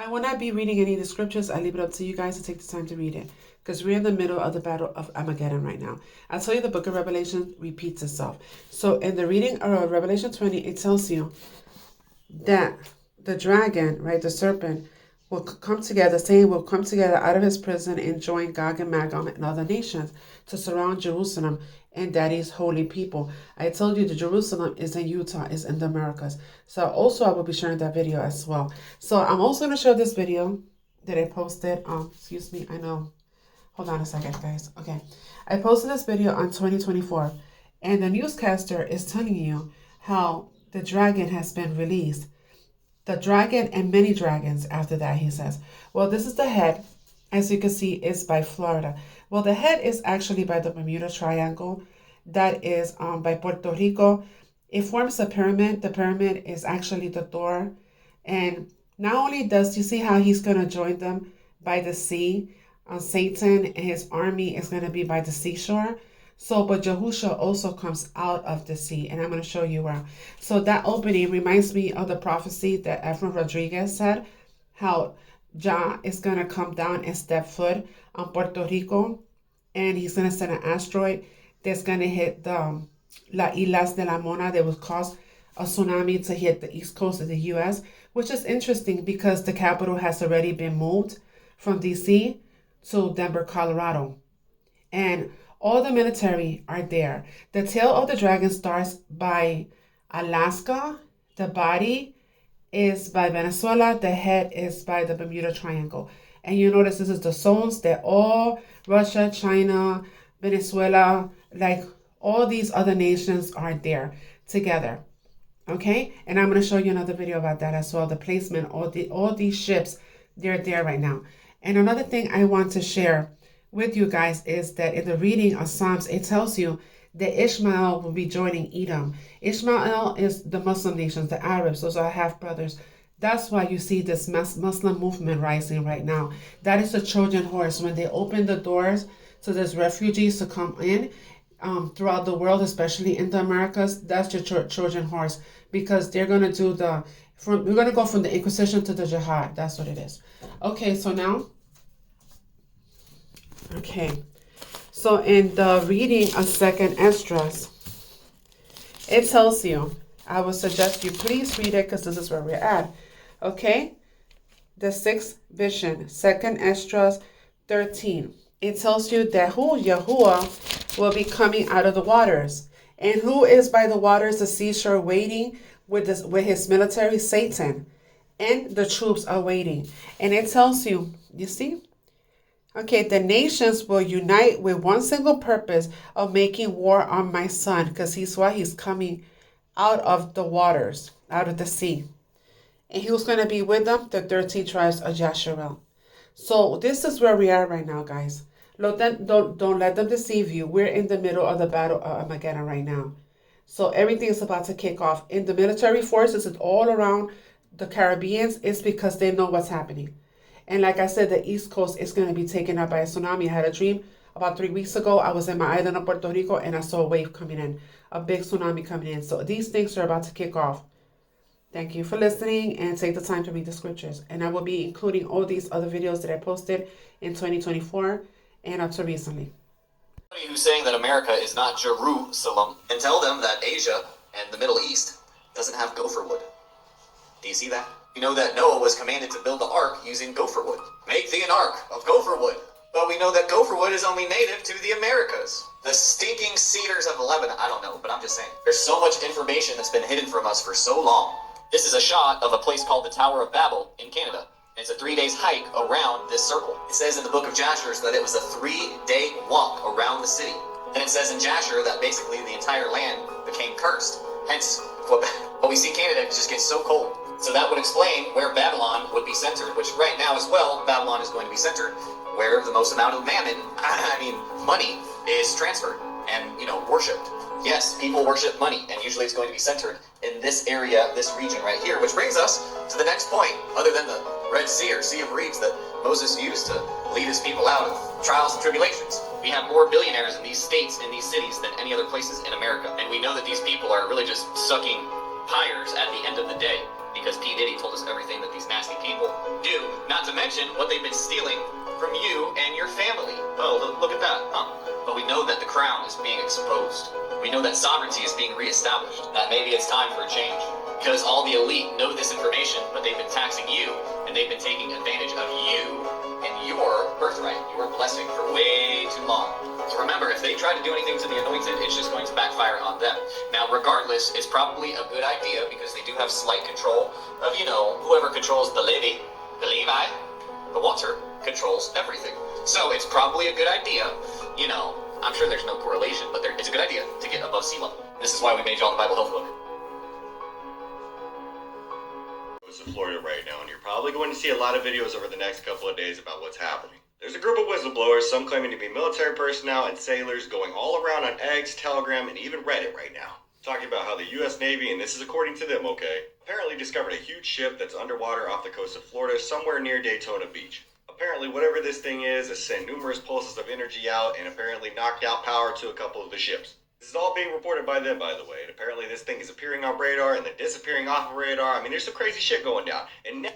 I will not be reading any of the scriptures. I leave it up to you guys to take the time to read it, because we're in the middle of the battle of Armageddon right now. I'll tell you, the book of Revelation repeats itself. So in the reading of Revelation 20, it tells you that the dragon, right, the serpent, will come together, Satan will come together out of his prison and join Gog and Magog and other nations to surround Jerusalem and Daddy's holy people. I told you the Jerusalem is in Utah, is in the Americas. So also I will be sharing that video as well. So I'm also going to show this video that I posted. Excuse me, I know. Hold on a second, guys. Okay. I posted this video on 2024, and the newscaster is telling you how the dragon has been released. The dragon and many dragons after that, he says. Well, this is the head. As you can see, is by Florida. Well, the head is actually by the Bermuda Triangle. That is by Puerto Rico. It forms a pyramid. The pyramid is actually the door. And not only does, you see how he's going to join them by the sea. Satan and his army is going to be by the seashore. So, but Yahusha also comes out of the sea, and I'm going to show you where. So that opening reminds me of the prophecy that Efrain Rodriguez said, how Jah is going to come down and step foot on Puerto Rico, and he's going to send an asteroid that's going to hit the La Islas de la Mona that will cause a tsunami to hit the east coast of the U.S., which is interesting because the capital has already been moved from D.C. to Denver, Colorado. And all the military are there. The tail of the dragon starts by Alaska. The body is by Venezuela. The head is by the Bermuda Triangle. And you notice this is the zones that all Russia, China, Venezuela, like all these other nations are there together. Okay? And I'm going to show you another video about that as well. The placement, all these ships, they're there right now. And another thing I want to share with you guys is that in the reading of Psalms, it tells you that Ishmael will be joining Edom. Ishmael is the Muslim nations, the Arabs, those are half brothers. That's why you see this Muslim movement rising right now. That is the Trojan horse. When they open the doors to these refugees to come in throughout the world, especially in the Americas, that's your Trojan horse, because they're going to do we're going to go from the Inquisition to the Jihad. That's what it is. Okay, so now, okay, so in the reading of 2nd Esdras, it tells you, I would suggest you please read it because this is where we're at. Okay, the 6th vision, 2nd Esdras 13. It tells you that Yahuwah will be coming out of the waters. And who is by the waters, the seashore, waiting with his military? Satan. And the troops are waiting. And it tells you, you see? Okay, the nations will unite with one single purpose of making war on my son, because he's coming out of the waters, out of the sea. And he was going to be with them, the 13 tribes of Yasharel. So this is where we are right now, guys. Don't let them deceive you. We're in the middle of the battle of Armageddon right now. So everything is about to kick off. In the military forces, it's all around the Caribbeans. It's because they know what's happening. And like I said, the East Coast is going to be taken up by a tsunami. I had a dream about 3 weeks ago. I was in my island of Puerto Rico and I saw a wave coming in, a big tsunami coming in. So these things are about to kick off. Thank you for listening, and take the time to read the scriptures. And I will be including all these other videos that I posted in 2024 and up to recently. Who's saying that America is not Jerusalem, and tell them that Asia and the Middle East doesn't have gopher wood. Do you see that? You know that Noah was commanded to build the ark using gopher wood. Make thee an ark of gopher wood. But we know that gopher wood is only native to the Americas. The stinking cedars of Lebanon. I don't know, but I'm just saying. There's so much information that's been hidden from us for so long. This is a shot of a place called the Tower of Babel in Canada. It's a 3 days hike around this circle. It says in the book of Jasher that it was a 3-day walk around the city. And it says in Jasher that basically the entire land became cursed. Hence, what we see Canada just gets so cold. So that would explain where Babylon would be centered, which right now as well, Babylon is going to be centered where the most amount of mammon, money is transferred and, worshipped. Yes, people worship money, and usually it's going to be centered in this area, this region right here, which brings us to the next point, other than the Red Sea or Sea of Reeds that Moses used to lead his people out of trials and tribulations. We have more billionaires in these states, in these cities, than any other places in America. And we know that these people are really just sucking pyres at the end of the day. because P. Diddy told us everything that these nasty people do, not to mention what they've been stealing from you and your family. Oh, look at that, huh? But we know that the crown is being exposed. We know that sovereignty is being reestablished, that maybe it's time for a change. Because all the elite know this information, but they've been taxing you, and they've been taking advantage of you and your birthright, your blessing, for way too long. So remember, if they try to do anything to the anointed, it's just going to backfire on them. Now, regardless, it's probably a good idea because they do have slight control of, whoever controls the Levi, the water, controls everything. So it's probably a good idea, I'm sure there's no correlation, but it's a good idea to get above sea level. This is why we made y'all the Bible Health book. In Florida right now, and you're probably going to see a lot of videos over the next couple of days about what's happening. There's a group of whistleblowers, some claiming to be military personnel and sailors, going all around on X, Telegram, and even Reddit right now, talking about how the U.S. Navy, and this is according to them, apparently discovered a huge ship that's underwater off the coast of Florida, somewhere near Daytona Beach. Apparently, whatever this thing is, has sent numerous pulses of energy out and apparently knocked out power to a couple of the ships. This is all being reported by them, by the way, and apparently this thing is appearing on radar and then disappearing off of radar. I mean, there's some crazy shit going down. And now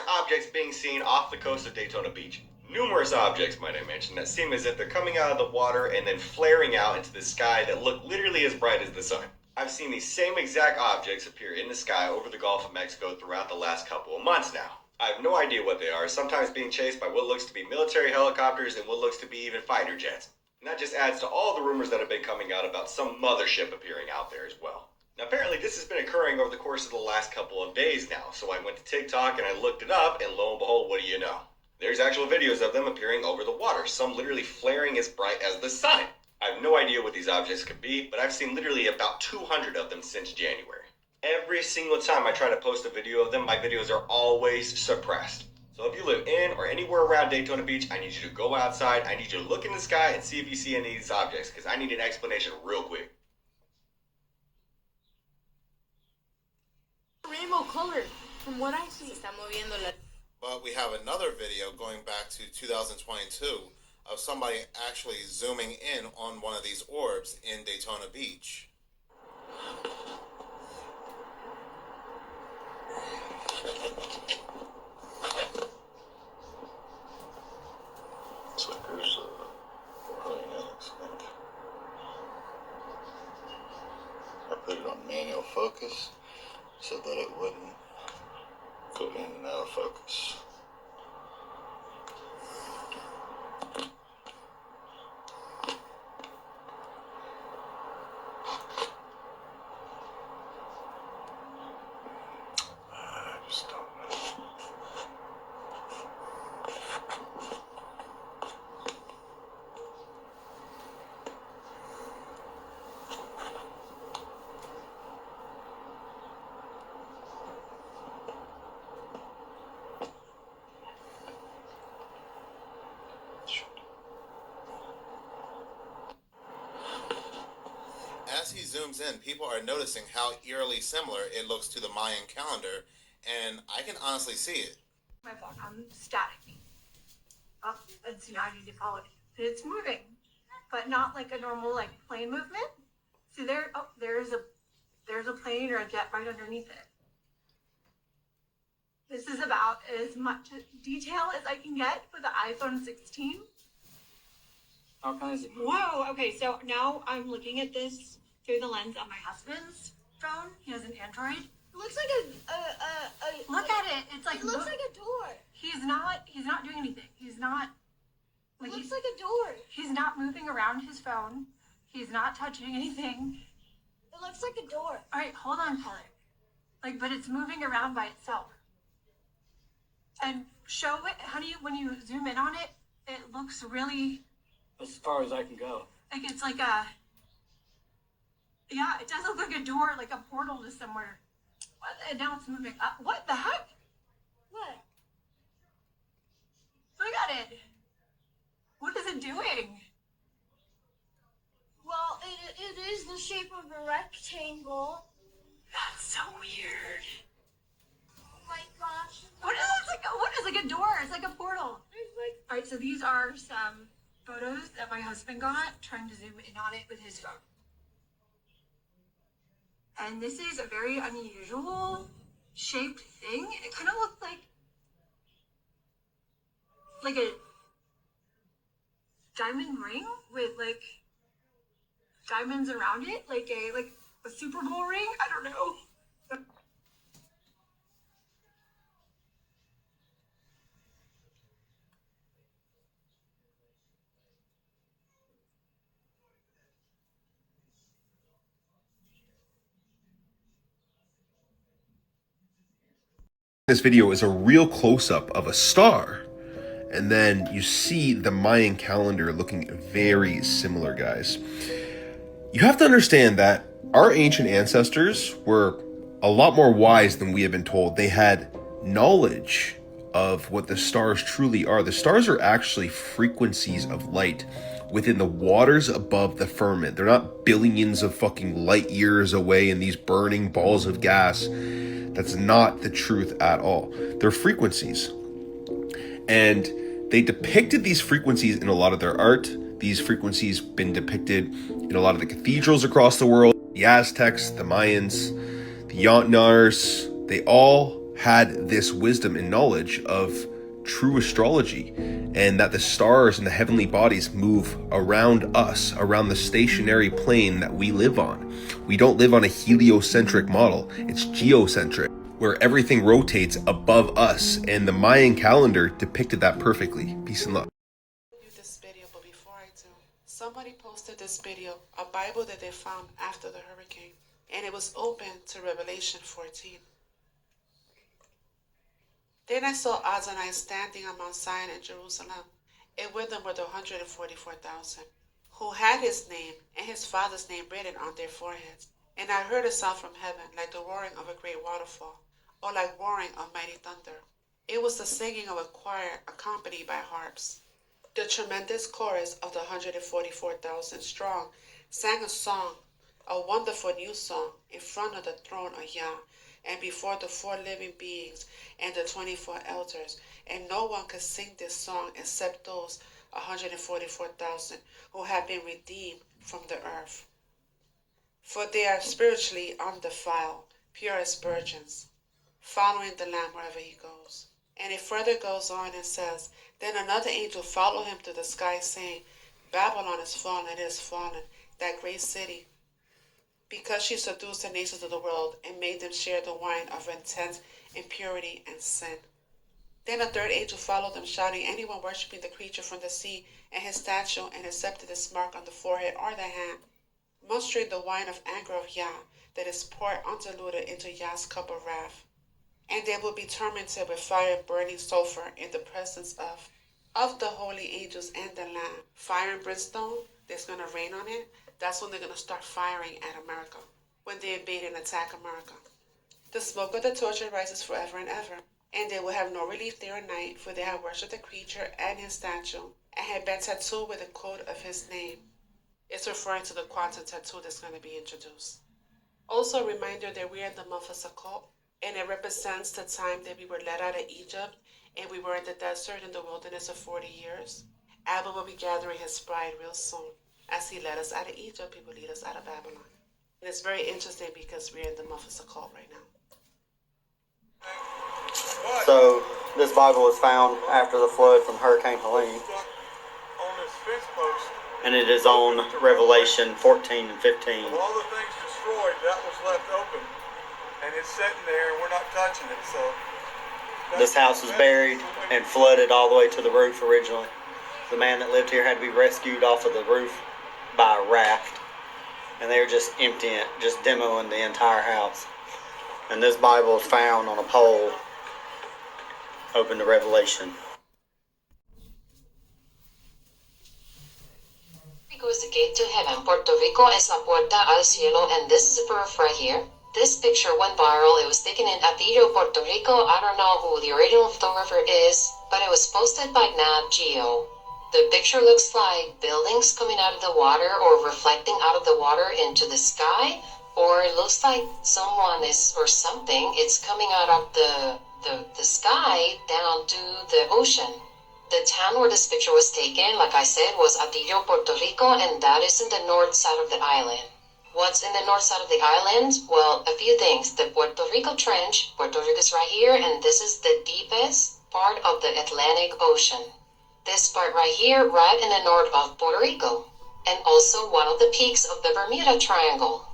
objects being seen off the coast of Daytona Beach. Numerous objects, might I mention, that seem as if they're coming out of the water and then flaring out into the sky that look literally as bright as the sun. I've seen these same exact objects appear in the sky over the Gulf of Mexico throughout the last couple of months now. I have no idea what they are, sometimes being chased by what looks to be military helicopters and what looks to be even fighter jets. And that just adds to all the rumors that have been coming out about some mothership appearing out there as well. Now apparently this has been occurring over the course of the last couple of days now, so I went to TikTok and I looked it up, and lo and behold, what do you know? There's actual videos of them appearing over the water, some literally flaring as bright as the sun. I have no idea what these objects could be, but I've seen literally about 200 of them since January. Every single time I try to post a video of them, my videos are always suppressed. So if you live in or anywhere around Daytona Beach, I need you to go outside, I need you to look in the sky and see if you see any of these objects, because I need an explanation real quick. Rainbow color, from what I see. But we have another video going back to 2022 of somebody actually zooming in on one of these orbs in Daytona Beach. There's really nice. I put it on manual focus so that it wouldn't go in and out of focus. I just don't know. As he zooms in, people are noticing how eerily similar it looks to the Mayan calendar, and I can honestly see it. My phone, I'm static. Oh, it's I need to follow it. It's moving, but not like a normal plane movement. See there? Oh, there's a plane or a jet right underneath it. This is about as much detail as I can get with the iPhone 16. Whoa, okay, so now I'm looking at this through the lens of my husband's phone. He has an Android. It looks like a Look at it. It's like it looks like a door. he's not doing anything. He's not It looks like a door. he's not moving around his phone. He's not touching anything. It looks like a door. All right, hold on, Kelly. But it's moving around by itself. And show it, honey, when you zoom in on it, it looks really As far as I can go. it's like a, yeah, it does look like a door, like a portal to somewhere. And now it's moving up. What the heck? What? Look at it. What is it doing? Well, it is the shape of a rectangle. That's so weird. Oh my gosh. What is like a door? It's like a portal. There's like All right, so these are some photos that my husband got, trying to zoom in on it with his phone. And this is a very unusual shaped thing. It kind of looked like a diamond ring with like diamonds around it, like a Super Bowl ring. I don't know. This video is a real close-up of a star, and then you see the Mayan calendar looking very similar, guys. You have to understand that our ancient ancestors were a lot more wise than we have been told. They had knowledge of what the stars truly are. The stars are actually frequencies of light within the waters above the firmament. They're not billions of fucking light years away in these burning balls of gas. That's not the truth at all. They're frequencies. And they depicted these frequencies in a lot of their art. These frequencies been depicted in a lot of the cathedrals across the world. The Aztecs, the Mayans, the Yantnars, they all had this wisdom and knowledge of true astrology, and that the stars and the heavenly bodies move around us, around the stationary plane that we live on. We don't live on a heliocentric model, it's geocentric, where everything rotates above us, and the Mayan calendar depicted that perfectly. Peace and love. This video, but before I do, somebody posted this video, a Bible that they found after the hurricane, and it was open to Revelation 14. Then I saw Adonai standing on Mount Zion in Jerusalem, and with them were the 144,000, who had his name and his father's name written on their foreheads. And I heard a sound from heaven, like the roaring of a great waterfall, or like roaring of mighty thunder. It was the singing of a choir accompanied by harps. The tremendous chorus of the 144,000 strong sang a song, a wonderful new song, in front of the throne of Yah, and before the 4 living beings and the 24 elders, and no one could sing this song except those 144,000 who have been redeemed from the earth. For they are spiritually undefiled, pure as virgins, following the Lamb wherever he goes. And it further goes on and says, Then another angel followed him through the sky, saying, Babylon is fallen, it is fallen, that great city, because she seduced the nations of the world and made them share the wine of intense impurity and sin. Then a third angel followed them, shouting, Anyone worshipping the creature from the sea and his statue and accepted his mark on the forehead or the hand must drink the wine of anger of Yah that is poured undiluted into Yah's cup of wrath. And they will be tormented with fire and burning sulfur in the presence of the holy angels and the Lamb. Fire and brimstone, there's going to rain on it. That's when they're going to start firing at America, when they invade and attack America. The smoke of the torture rises forever and ever, and they will have no relief day or night, for they have worshipped the creature and his statue, and have been tattooed with the code of his name. It's referring to the quantum tattoo that's going to be introduced. Also a reminder that we are in the month of Sukkot, and it represents the time that we were led out of Egypt, and we were in the desert in the wilderness of 40 years. Abba will be gathering his bride real soon. As he led us out of Egypt, he will lead us out of Babylon. And it's very interesting because we're in the month of Sukkot right now. So, this Bible was found after the flood from Hurricane Helene. And it is on Revelation 14 and 15. Of all the things destroyed, that was left open. And it's sitting there, and we're not touching it, so... This house was buried and flooded all the way to the roof originally. The man that lived here had to be rescued off of the roof by a raft. And they were just emptying it, just demoing the entire house. And this Bible is found on a pole, open to Revelation. Rico is the gate to heaven. Puerto Rico es la puerta al cielo, and this is a proof right here. This picture went viral. It was taken in Atillo, Puerto Rico. I don't know who the original photographer is, but it was posted by Nat Geo. The picture looks like buildings coming out of the water or reflecting out of the water into the sky, or it looks like someone is, or something, it's coming out of the sky down to the ocean. The town where this picture was taken, like I said, was Atillo, Puerto Rico, and that is in the north side of the island. What's in the north side of the island? Well, a few things. The Puerto Rico Trench. Puerto Rico's right here, and this is the deepest part of the Atlantic Ocean. This part right here, right in the north of Puerto Rico. And also one of the peaks of the Bermuda Triangle.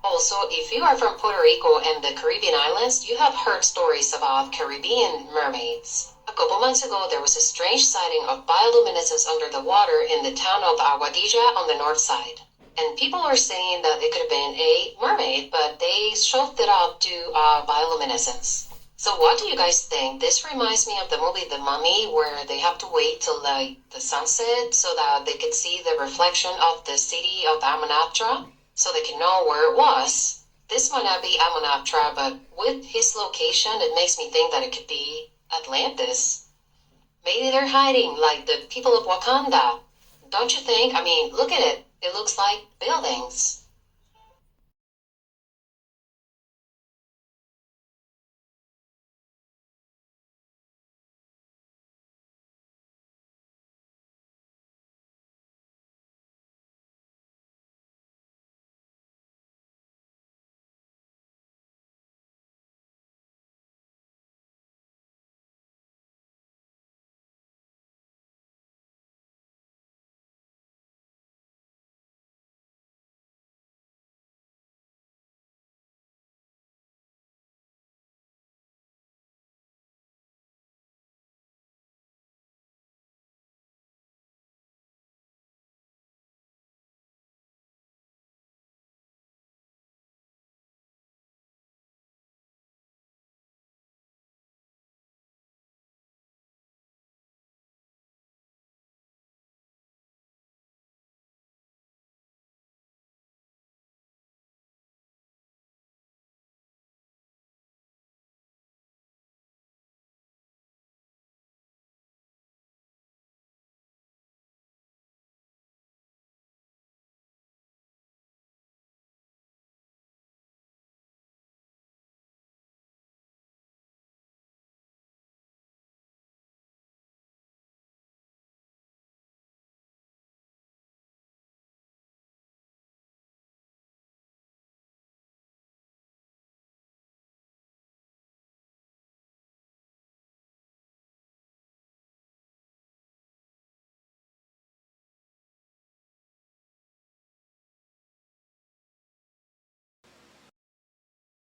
Also, if you are from Puerto Rico and the Caribbean islands, you have heard stories about Caribbean mermaids. A couple months ago, there was a strange sighting of bioluminescence under the water in the town of Aguadilla on the north side. And people are saying that it could have been a mermaid, but they chalked it up to bioluminescence. So what do you guys think? This reminds me of the movie The Mummy, where they have to wait till the sunset so that they could see the reflection of the city of Amunaptra, so they can know where it was. This might not be Amunaptra, but with his location, it makes me think that it could be Atlantis. Maybe they're hiding, like the people of Wakanda. Don't you think? I mean, look at it. It looks like buildings.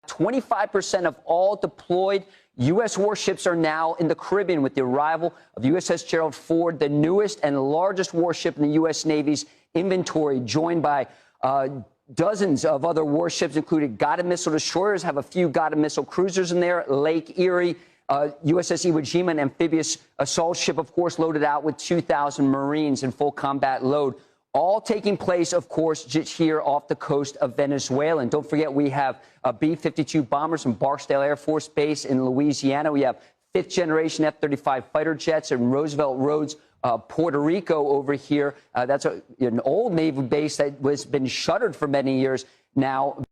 "25% of all deployed U.S. warships are now in the Caribbean with the arrival of USS Gerald Ford, the newest and largest warship in the U.S. Navy's inventory, joined by dozens of other warships, including guided missile destroyers, have a few guided missile cruisers in there, Lake Erie, USS Iwo Jima, an amphibious assault ship, of course, loaded out with 2,000 Marines in full combat load. All taking place, of course, just here off the coast of Venezuela. And don't forget, we have B-52 bombers from Barksdale Air Force Base in Louisiana. We have fifth-generation F-35 fighter jets in Roosevelt Roads, Puerto Rico over here. That's an old Navy base that has been shuttered for many years now.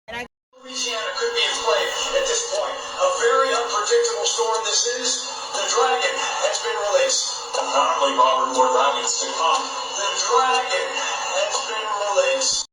Louisiana could be in play at this point. A very unpredictable storm this is. The Dragon has been released. Apparently, Robert, more dragons to come. The Dragon has been released.